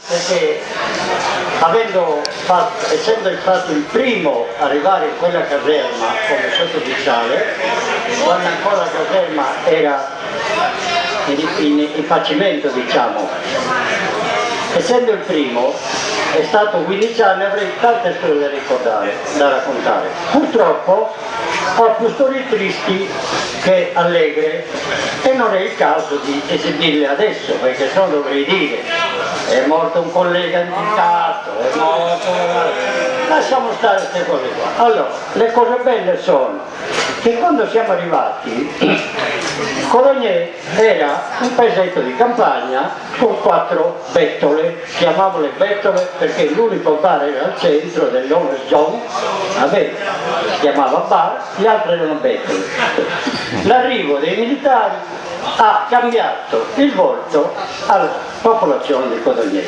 perché essendo stato il primo a arrivare in quella caserma come sottufficiale, quando ancora la caserma era in facimento, diciamo, essendo il primo, è stato 15 anni, avrei tante storie da raccontare. Purtroppo ho più storie tristi che allegre e non è il caso di esibirle adesso, perché se no dovrei dire è morto un collega indicato, è morto... Lasciamo stare queste cose qua. Allora, le cose belle sono che quando siamo arrivati Codogné era un paesetto di campagna con 4 bettole, chiamavole bettole perché l'unico bar era al centro dell'Honest John, si chiamava bar, gli altri erano bettole. L'arrivo dei militari ha cambiato il volto alla popolazione di Codogné.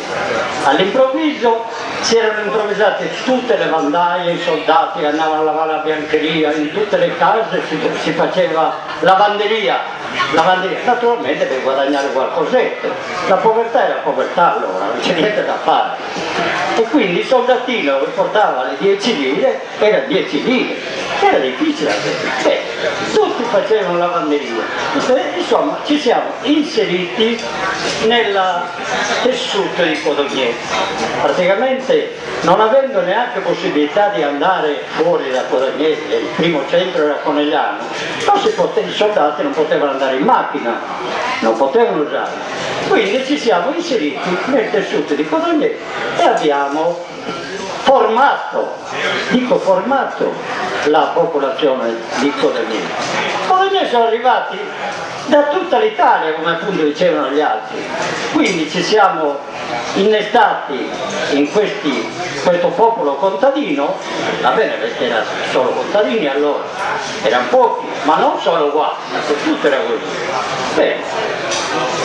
All'improvviso si erano improvvisate tutte le vandaie, i soldati andavano a lavare la biancheria, in tutte le case si faceva lavanderia, naturalmente per guadagnare qualcosetto. La povertà era povertà allora, non c'è niente da fare. E quindi il soldatino che portava le 10 lire era 10 lire, era difficile anche. Tutti facevano lavanderia. Insomma, ci siamo inseriti nel tessuto di Codogné. Praticamente non avendo neanche possibilità di andare fuori da Codogné, il primo centro era Conegliano, i soldati non potevano andare in macchina, non potevano usare. Quindi ci siamo inseriti nel tessuto di Codogné e abbiamo formato la popolazione di Codogné. Codogné sono arrivati da tutta l'Italia, come appunto dicevano gli altri, quindi ci siamo innestati in questo popolo contadino, va bene perché erano solo contadini allora, erano pochi, ma non solo qua, tutto era così. Bene,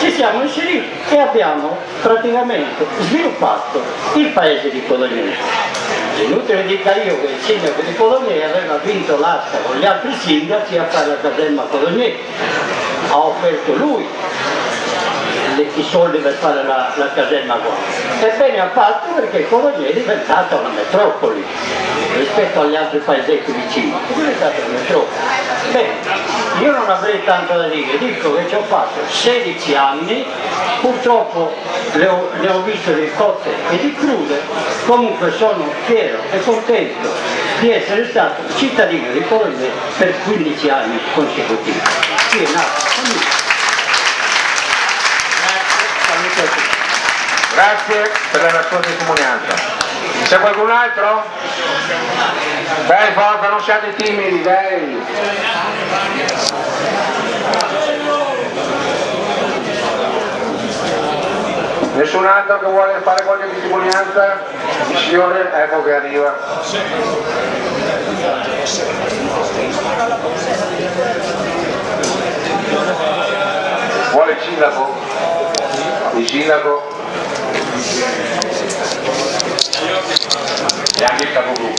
ci siamo inseriti e abbiamo praticamente sviluppato il paese di Codogné. Inutile dica io che il sindaco di Codogné aveva vinto l'asta con gli altri sindaci a fare la caserma a Codogné, ha offerto lui i soldi per fare la caserma qua. Ebbene ha fatto perché Codogné è diventata una metropoli rispetto agli altri paesetti vicini, è diventata una metropoli. Bene, io non avrei tanto da dire, dico che ci ho fatto 16 anni, purtroppo le ho viste di cotte e di crude, comunque sono fiero e contento di essere stato cittadino di Codogné per 15 anni consecutivi. Qui è nato la famiglia. Grazie per la sua testimonianza. C'è qualcun altro? Dai, forza, non siate timidi, dai. Nessun altro che vuole fare qualche testimonianza? Il signore, ecco che arriva. Vuole il sindaco? Il sindaco? E anche il capogruppo.